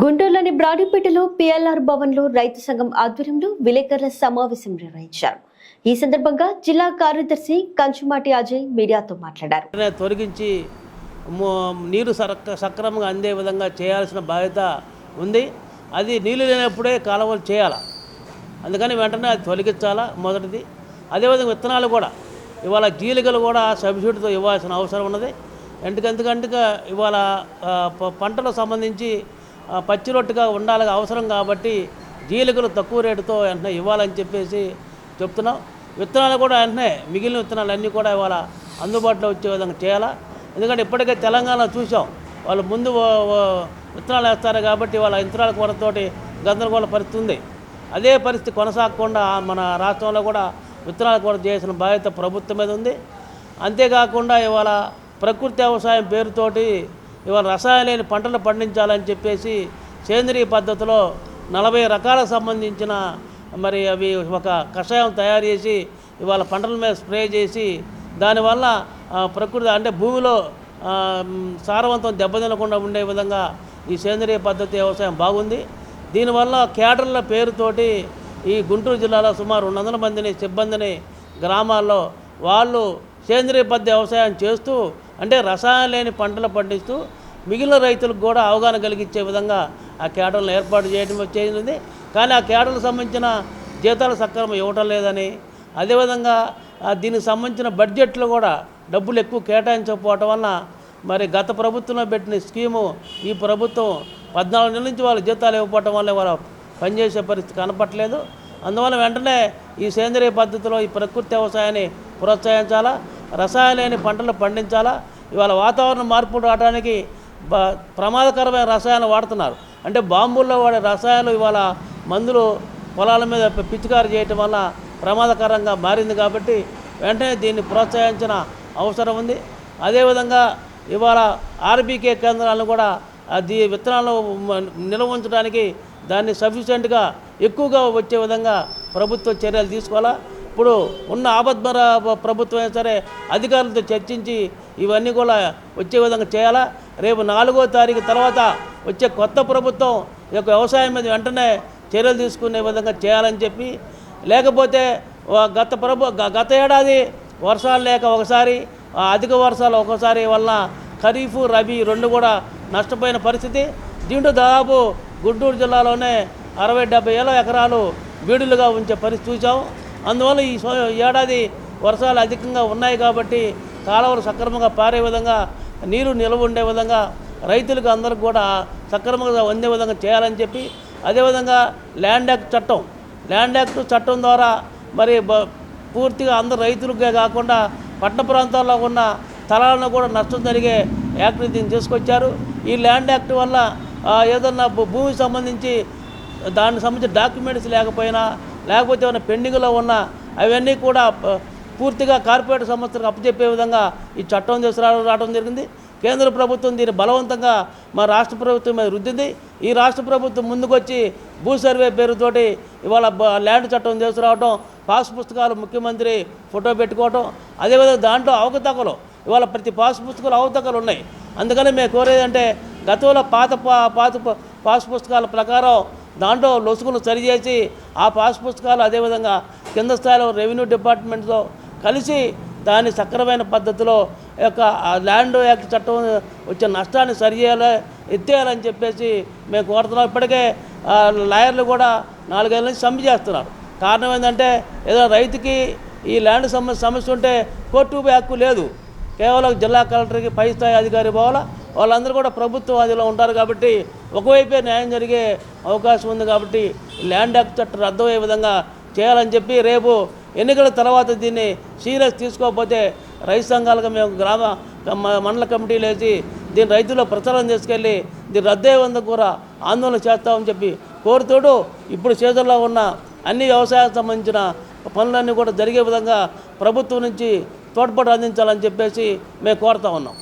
గుంటూరులోని బ్రాడీపేటలో పిఎల్ఆర్ భవన్లో రైతు సంఘం ఆధ్వర్యంలో విలేకరుల సమావేశం నిర్వహించారు. ఈ సందర్భంగా జిల్లా కార్యదర్శి కంచుమాటి అజయ్ మీడియాతో మాట్లాడారు. తొలగించి నీరు సక్రమంగా అందే విధంగా చేయాల్సిన బాధ్యత ఉంది. అది నీళ్లు లేనప్పుడే కాలువలు చేయాలి. అందుకని వెంటనే అది తొలగించాలా మొదటిది. అదేవిధంగా విత్తనాలు కూడా ఇవాళ జీలికలు కూడా సబ్సిడీతో ఇవ్వాల్సిన అవసరం ఉన్నది. ఎందుకంటే ఇవాళ పంటలకు సంబంధించి పచ్చి రొట్టుగా ఉండాలి అవసరం కాబట్టి జీలికలు తక్కువ రేటుతో వెంటనే ఇవ్వాలని చెప్పేసి చెప్తున్నాం. విత్తనాలు కూడా వెంటనే మిగిలిన విత్తనాలు అన్నీ కూడా ఇవాళ అందుబాటులో వచ్చే విధంగా చేయాలా. ఎందుకంటే ఇప్పటికే తెలంగాణ చూసాం, వాళ్ళు ముందు విత్తనాలు వేస్తారు కాబట్టి వాళ్ళ యంత్రాల కొరతతోటి గందరగోళ పరిస్థితి ఉంది. అదే పరిస్థితి కొనసాగకుండా మన రాష్ట్రంలో కూడా విత్తనాల కొరత చేసిన బాధ్యత ప్రభుత్వం మీద ఉంది. అంతేకాకుండా ఇవాళ ప్రకృతి వ్యవసాయం పేరుతోటి ఇవాళ రసాయన లేని పంటలు పండించాలని చెప్పేసి సేంద్రీయ పద్ధతిలో 40 రకాలకు సంబంధించిన మరి అవి ఒక కషాయం తయారు చేసి ఇవాళ పంటల మీద స్ప్రే చేసి దానివల్ల ప్రకృతి అంటే భూమిలో సారవంతం దెబ్బతినకుండా ఉండే విధంగా ఈ సేంద్రీయ పద్ధతి వ్యవసాయం బాగుంది. దీనివల్ల కేడర్ల పేరుతోటి ఈ గుంటూరు జిల్లాలో సుమారు 200 మందిని సిబ్బందిని గ్రామాల్లో వాళ్ళు సేంద్రీయ పద్ధతి వ్యవసాయం చేస్తూ అంటే రసాయనం లేని పంటలు పండిస్తూ మిగిలిన రైతులకు కూడా అవగాహన కలిగించే విధంగా ఆ కేడర్లను ఏర్పాటు చేయడం చేసింది. కానీ ఆ కేడర్లకు సంబంధించిన జీతాలు సక్రమంగా ఇవ్వటం లేదని, అదేవిధంగా దీనికి సంబంధించిన బడ్జెట్లో కూడా డబ్బులు ఎక్కువ కేటాయించకపోవటం వలన మరి గత ప్రభుత్వంలో పెట్టిన స్కీము ఈ ప్రభుత్వం 14 నెలల నుంచి వాళ్ళ జీతాలు ఇవ్వకపోవటం వల్ల వాళ్ళు పనిచేసే పరిస్థితి కనపట్లేదు. అందువల్ల వెంటనే ఈ సేంద్రీయ పద్ధతిలో ఈ ప్రకృతి వ్యవసాయాన్ని ప్రోత్సహించాలా, రసాయన లేని పంటలు పండించాలా. ఇవాళ వాతావరణ మార్పు రావడానికి ప్రమాదకరమైన రసాయనాలు వాడుతున్నారు. అంటే బాంబుల్లో వాడే రసాయనాలు ఇవాళ మందులు పొలాల మీద పిచికారి చేయటం వల్ల ప్రమాదకరంగా మారింది. కాబట్టి వెంటనే దీన్ని ప్రోత్సహించిన అవసరం ఉంది. అదేవిధంగా ఇవాళ ఆర్బీకే కేంద్రాలను కూడా విత్తనాలు నిల్వ ఉంచడానికి దాన్ని సఫిషియెంట్గా ఎక్కువగా వచ్చే విధంగా ప్రభుత్వ చర్యలు తీసుకోవాలా. ఇప్పుడు ఉన్న ఆపద్మర ప్రభుత్వం అయినా సరే అధికారులతో చర్చించి ఇవన్నీ కూడా వచ్చే విధంగా చేయాలా. రేపు 4వ తారీఖు తర్వాత వచ్చే కొత్త ప్రభుత్వం ఈ యొక్క వ్యవసాయం మీద వెంటనే చర్యలు తీసుకునే విధంగా చేయాలని చెప్పి, లేకపోతే గత ఏడాది వర్షాలు లేక ఒకసారి అధిక వర్షాలు ఒకసారి వలన ఖరీఫ్ రబీ 2 కూడా నష్టపోయిన పరిస్థితి. దీంట్లో దాదాపు గుంటూరు జిల్లాలోనే 60-70 ఎకరాలు బీడులుగా ఉంచే పరిస్థితి చూసాం. అందువల్ల ఈ ఏడాది వర్షాలు అధికంగా ఉన్నాయి కాబట్టి కాలువలు సక్రమంగా పారే విధంగా నీరు నిల్వ ఉండే విధంగా రైతులకు అందరికి కూడా సక్రమంగా అందే విధంగా చేయాలని చెప్పి, అదేవిధంగా ల్యాండ్ యాక్ట్ చట్టం ద్వారా మరి పూర్తిగా అందరు రైతులకే కాకుండా పట్టణ ప్రాంతాల్లో ఉన్న స్థలాలను కూడా నష్టం జరిగే యాక్ట్ దీన్ని తీసుకొచ్చారు. ఈ ల్యాండ్ యాక్ట్ వల్ల ఏదన్నా భూమికి సంబంధించి దానికి సంబంధించిన డాక్యుమెంట్స్ లేకపోతే ఏమైనా పెండింగ్లో ఉన్న అవన్నీ కూడా పూర్తిగా కార్పొరేట్ సంస్థలకు అప్పచెప్పే విధంగా ఈ చట్టం తీసుకురావడం జరిగింది. కేంద్ర ప్రభుత్వం దీన్ని బలవంతంగా మా రాష్ట్ర ప్రభుత్వం మీద రుద్దింది. ఈ రాష్ట్ర ప్రభుత్వం ముందుకొచ్చి భూ సర్వే పేరుతోటి ఇవాళ ల్యాండ్ చట్టం తీసుకురావడం, పాస్ పుస్తకాలు ముఖ్యమంత్రి ఫోటో పెట్టుకోవటం, అదేవిధంగా దాంట్లో అవకతవకలు ఇవాళ ప్రతి పాస్ పుస్తకాలు అవకతవకలు ఉన్నాయి. అందుకని మేము కోరేదంటే గతంలో పాత పాస్ పుస్తకాల ప్రకారం దాంట్లో లొసుగులు సరిచేసి ఆ పాస్ పుస్తకాలు అదేవిధంగా కింద స్థాయిలో రెవెన్యూ డిపార్ట్మెంట్తో కలిసి దాన్ని సక్రమైన పద్ధతిలో యొక్క ల్యాండ్ యాక్ట్ చట్టం వచ్చే నష్టాన్ని సరిచేయాలి, ఎత్తేయాలని చెప్పేసి మేము కోరుతున్నాం. ఇప్పటికే లాయర్లు కూడా 4 ఏళ్ళ నుంచి సమ్మె చేస్తున్నారు. కారణం ఏంటంటే ఏదో రైతుకి ఈ ల్యాండ్ సమస్య ఉంటే కోర్టు హక్కు లేదు, కేవలం జిల్లా కలెక్టర్కి పై స్థాయి అధికారి పోవాలా. వాళ్ళందరూ కూడా ప్రభుత్వ అదిలో ఉంటారు కాబట్టి ఒకవైపే న్యాయం జరిగే అవకాశం ఉంది. కాబట్టి ల్యాండ్ యాక్ట్ చట్టం రద్దు అయ్యే విధంగా చేయాలని చెప్పి, రేపు ఎన్నికల తర్వాత దీన్ని సీరియస్ తీసుకోకపోతే రైతు సంఘాలుగా మేము మండల కమిటీలు వేసి దీన్ని రైతుల్లో ప్రచారం తీసుకెళ్ళి దీన్ని రద్దు అయ్యేందుకు కూడా ఆందోళన చేస్తామని చెప్పి కోరుతూ, ఇప్పుడు సీజన్లో ఉన్న అన్ని వ్యవసాయానికి సంబంధించిన పనులన్నీ కూడా జరిగే విధంగా ప్రభుత్వం నుంచి తోడ్పాటు అందించాలని చెప్పేసి మేము కోరుతా ఉన్నాం.